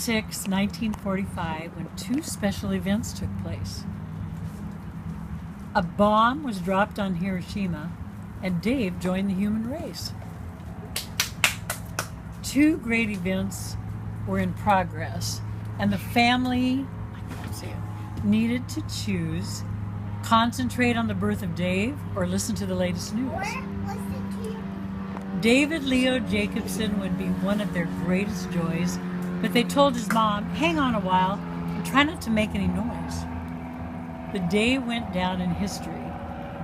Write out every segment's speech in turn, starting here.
6, 1945, when two special events took place. A bomb was dropped on Hiroshima, and Dave joined the human race. Two great events were in progress, and the family needed to choose: concentrate on the birth of Dave or listen to the latest news. David Leo Jacobson would be one of their greatest joys, but they told his mom, hang on a while and try not to make any noise. The day went down in history.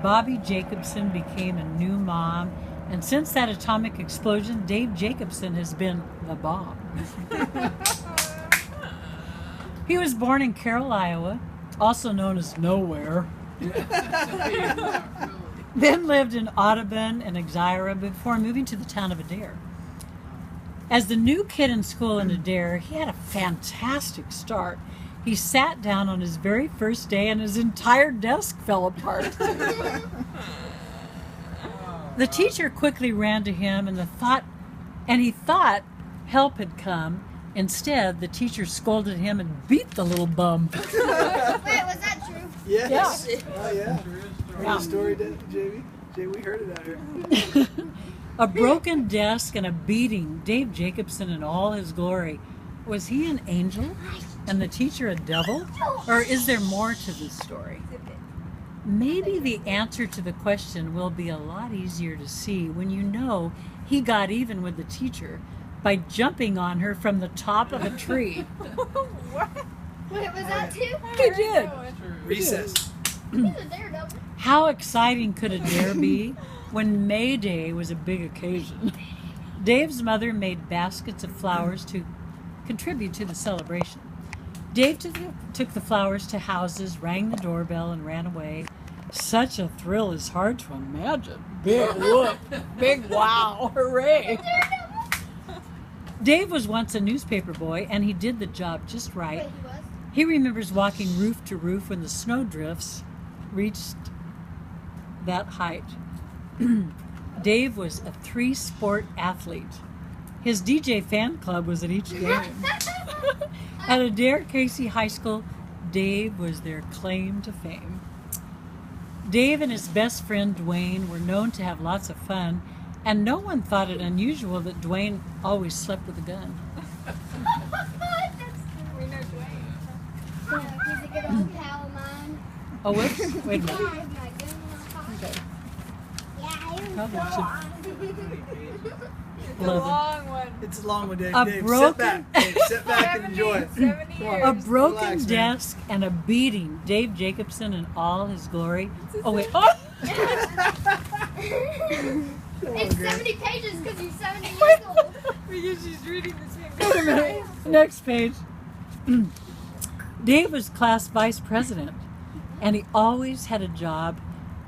Bobby Jacobson became a new mom, and since that atomic explosion, Dave Jacobson has been the bomb. He was born in Carroll, Iowa, also known as Nowhere. Then lived in Audubon and Exira before moving to the town of Adair. As the new kid in school in Adair, he had a fantastic start. He sat down on his very first day and his entire desk fell apart. The teacher quickly ran to him and he thought help had come. Instead, the teacher scolded him and beat the little bum. Wait, was that true? Yes. Yeah. Oh, yeah. Heard the story, Jamie? Jay, we heard it out here. A broken desk and a beating. Dave Jacobson in all his glory. Was he an angel and the teacher a devil? Or is there more to this story? Maybe the answer to the question will be a lot easier to see when you know he got even with the teacher by jumping on her from the top of a tree. What? Wait, was that too? He did. Recess. He's a daredevil. How exciting could a dare be when May Day was a big occasion? Dave's mother made baskets of flowers to contribute to the celebration. Dave took the flowers to houses, rang the doorbell, and ran away. Such a thrill is hard to imagine. Big whoop, big wow, hooray. Dave was once a newspaper boy, and he did the job just right. Wait, he was? He remembers walking roof to roof when the snowdrifts reached that height. Dave was a three-sport athlete. His DJ fan club was at each game. At Adair Casey High School, Dave was their claim to fame. Dave and his best friend Dwayne were known to have lots of fun, and no one thought it unusual that Dwayne always slept with a gun. We know Dwayne. Yeah, he's a good old pal of mine. Oh, wait a minute. Yeah, my goodness. Okay. Yeah, he was Probably so should- awesome. It's a long one. It's a long one, Dave. A Dave, broken- sit back. Dave, sit back and enjoy it. 70 years. A broken Relax, man. desk and a beating. Dave Jacobson in all his glory. Oh, wait. Oh! It's 70 pages because he's 70 years old. Because she's reading the same Wait a minute. Next page. Dave was class vice president, and he always had a job.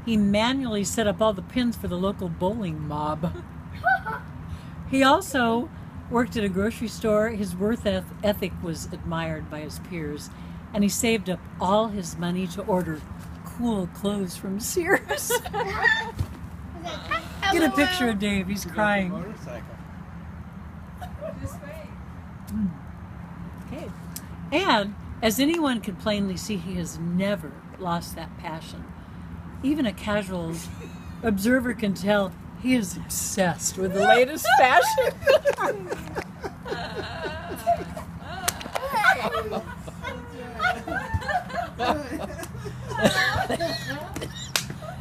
He manually set up all the pins for the local bowling mob. He also worked at a grocery store. His work ethic was admired by his peers, and he saved up all his money to order cool clothes from Sears. Get a picture of Dave. He's crying. Motorcycle. This way. Okay. And as anyone can plainly see, he has never lost that passion. Even a casual observer can tell he is obsessed with the latest fashion.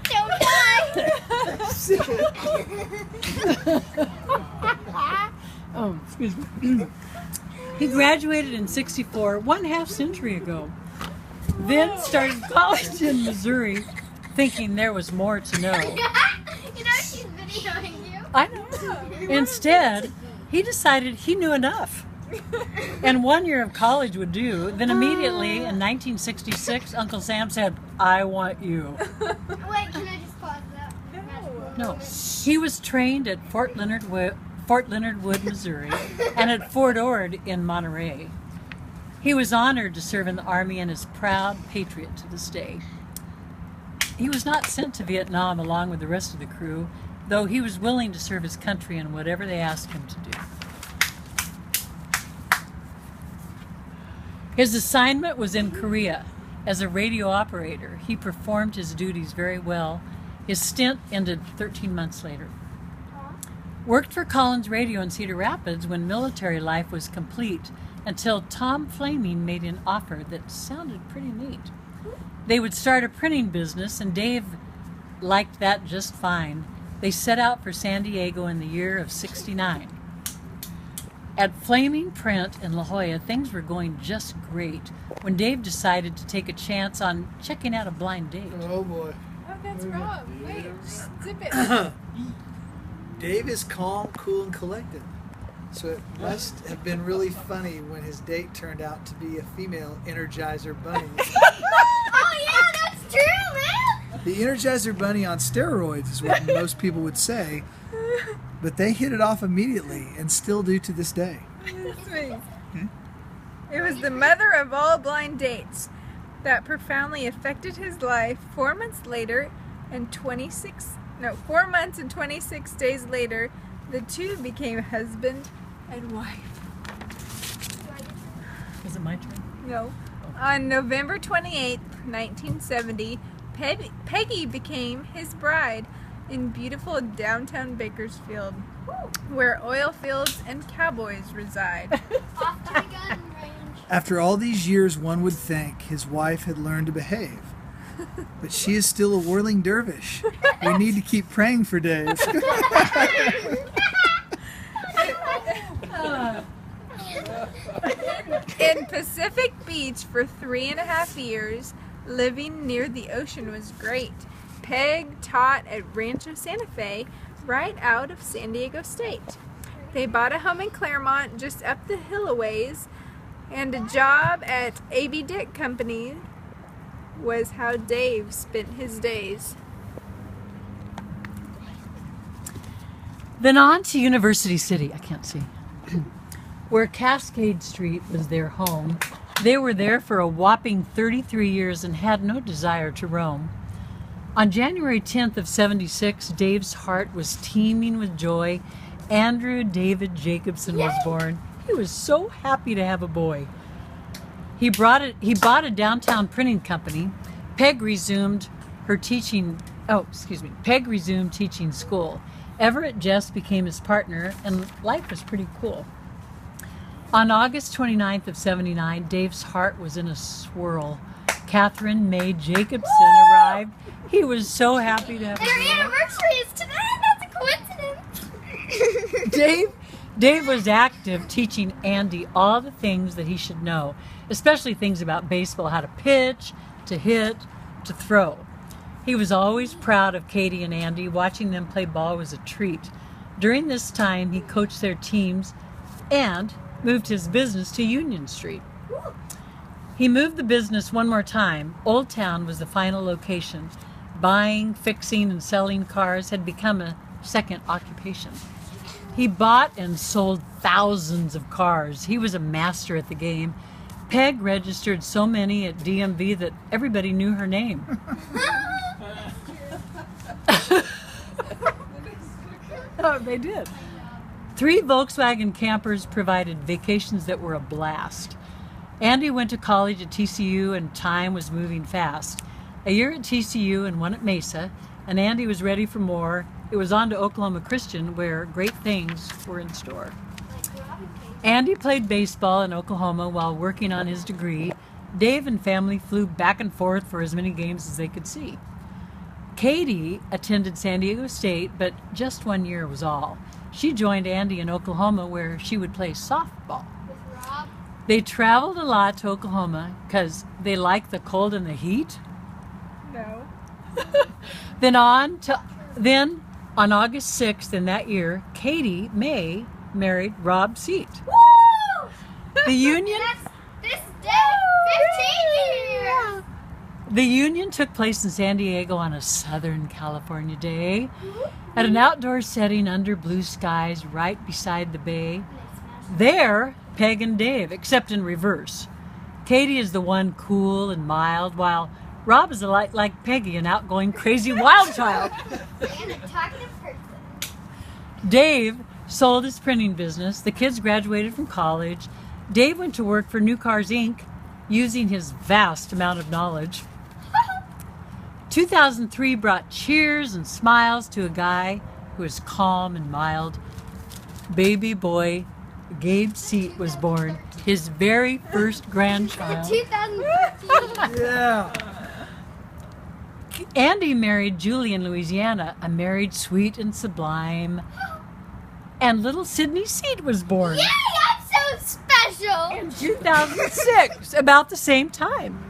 Don't die. Oh, excuse me. He graduated in '64, one half century ago. Then started college in Missouri, thinking there was more to know. You know she's videoing you. I know. Instead, he decided he knew enough. And 1 year of college would do. Then immediately in 1966, Uncle Sam said, I want you. Wait, can I just pause that? No. He was trained at Fort Leonard Wood, Missouri, and at Fort Ord in Monterey. He was honored to serve in the Army and is a proud patriot to this day. He was not sent to Vietnam along with the rest of the crew, though he was willing to serve his country in whatever they asked him to do. His assignment was in Korea. As a radio operator, he performed his duties very well. His stint ended 13 months later. Worked for Collins Radio in Cedar Rapids when military life was complete until Tom Flaming made an offer that sounded pretty neat. They would start a printing business, and Dave liked that just fine. They set out for San Diego in the year of '69. At Flaming Print in La Jolla, things were going just great when Dave decided to take a chance on checking out a blind date. Oh boy. Oh, that's Rob. Wait, zip it. Dave is calm, cool, and collected. So it must have been really funny when his date turned out to be a female Energizer Bunny. Oh yeah, that's true, man. The Energizer Bunny on steroids is what most people would say, but they hit it off immediately and still do to this day. Sweet. It was the mother of all blind dates that profoundly affected his life. 4 months and 26 days later, the two became husband and wife. Is it my turn? No. On November 28th, 1970, Peggy became his bride in beautiful downtown Bakersfield, where oil fields and cowboys reside. Off to the gun range. After all these years, one would think his wife had learned to behave. But she is still a whirling dervish. We need to keep praying for Dave. In Pacific Beach for 3.5 years, living near the ocean was great. Peg taught at Rancho Santa Fe, right out of San Diego State. They bought a home in Claremont, just up the hill a ways, and a job at A.B. Dick Company was how Dave spent his days. Then on to University City, I can't see, where Cascade Street was their home. They were there for a whopping 33 years and had no desire to roam. On January 10th of '76, Dave's heart was teeming with joy. Andrew David Jacobson was born. He was so happy to have a boy. He bought a downtown printing company. Peg resumed teaching school. Everett Jess became his partner, and life was pretty cool. On August 29th of '79, Dave's heart was in a swirl. Catherine May Jacobson arrived. He was so happy to have Their a boy. anniversary is today. That's a coincidence. Dave was active, teaching Andy all the things that he should know, especially things about baseball, how to pitch, to hit, to throw. He was always proud of Katie and Andy. Watching them play ball was a treat. During this time, he coached their teams and moved his business to Union Street. He moved the business one more time. Old Town was the final location. Buying, fixing, and selling cars had become a second occupation. He bought and sold thousands of cars. He was a master at the game. Peg registered so many at DMV that everybody knew her name. Oh, they did. 3 Volkswagen campers provided vacations that were a blast. Andy went to college at TCU, and time was moving fast. A year at TCU and one at Mesa, and Andy was ready for more. It was on to Oklahoma Christian, where great things were in store. Andy played baseball in Oklahoma while working on his degree. Dave and family flew back and forth for as many games as they could see. Katie attended San Diego State, but just 1 year was all. She joined Andy in Oklahoma, where she would play softball. With Rob. They traveled a lot to Oklahoma because they liked the cold and the heat. No. Then on August 6th in that year, Katie May married Rob Seat. Woo! The union That's this day, 15 years. The union took place in San Diego on a Southern California day at an outdoor setting under blue skies right beside the bay. There, Peg and Dave, except in reverse. Katie is the one cool and mild, while Rob is a lot like Peggy, an outgoing, crazy wild child. And a talkative person. Dave sold his printing business. The kids graduated from college. Dave went to work for New Cars Inc. using his vast amount of knowledge. 2003 brought cheers and smiles to a guy who was calm and mild. Baby boy Gabe Seat was born, his very first grandchild. 2015. Yeah. Andy married Julie in Louisiana, a married sweet and sublime. And little Sydney Seat was born Yay, I'm so special. in 2006, about the same time.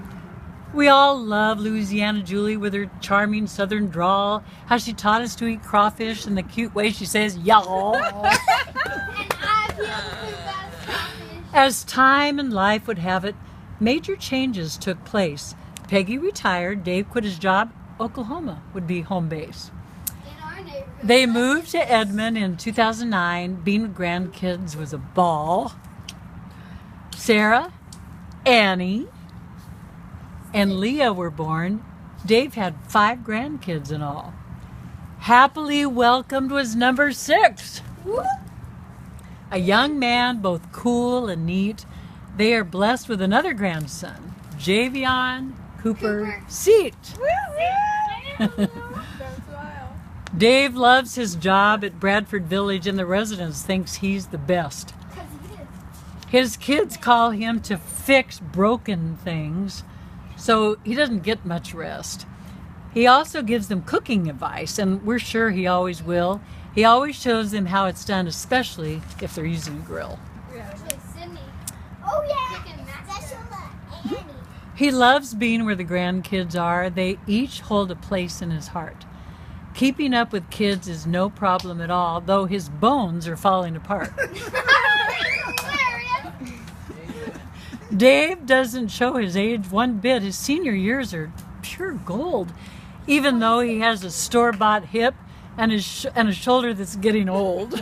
We all love Louisiana Julie with her charming southern drawl, how she taught us to eat crawfish, and the cute way she says, y'all. And I feel the best coffee. As time and life would have it, major changes took place. Peggy retired, Dave quit his job, Oklahoma would be home base. In our neighborhood. They moved to Edmond in 2009. Being with grandkids was a ball. Sarah, Annie, and Leah were born. Dave had 5 grandkids in all. Happily welcomed was number 6. Whoop. A young man, both cool and neat. They are blessed with another grandson, Javion Cooper Seat. That's wild. Dave loves his job at Bradford Village, and the residents thinks he's the best. 'Cause he is. His kids call him to fix broken things, so he doesn't get much rest. He also gives them cooking advice, and we're sure he always will. He always shows them how it's done, especially if they're using a grill. Actually, Sydney. Oh yeah. Special Annie. He loves being where the grandkids are. They each hold a place in his heart. Keeping up with kids is no problem at all, though his bones are falling apart. Hilarious. Dave doesn't show his age one bit. His senior years are pure gold, even though he has a store-bought hip and a shoulder that's getting old.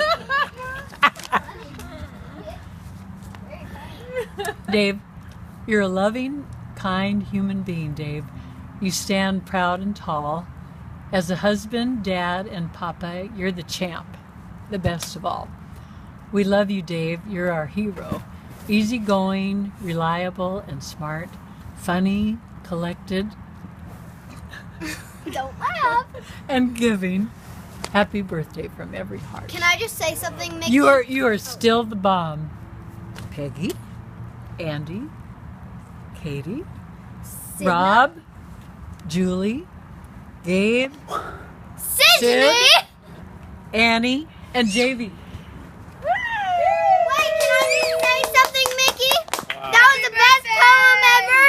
Dave, you're a loving, kind human being, Dave. You stand proud and tall. As a husband, dad, and papa, you're the champ, the best of all. We love you, Dave. You're our hero. Easygoing, reliable, and smart. Funny, collected, Don't laugh. and giving. Happy birthday from every heart. Can I just say something, Mickey? You are still the bomb. Peggy, Andy, Katie, Sydney. Rob, Julie, Gabe, Sydney. Annie, and Javy.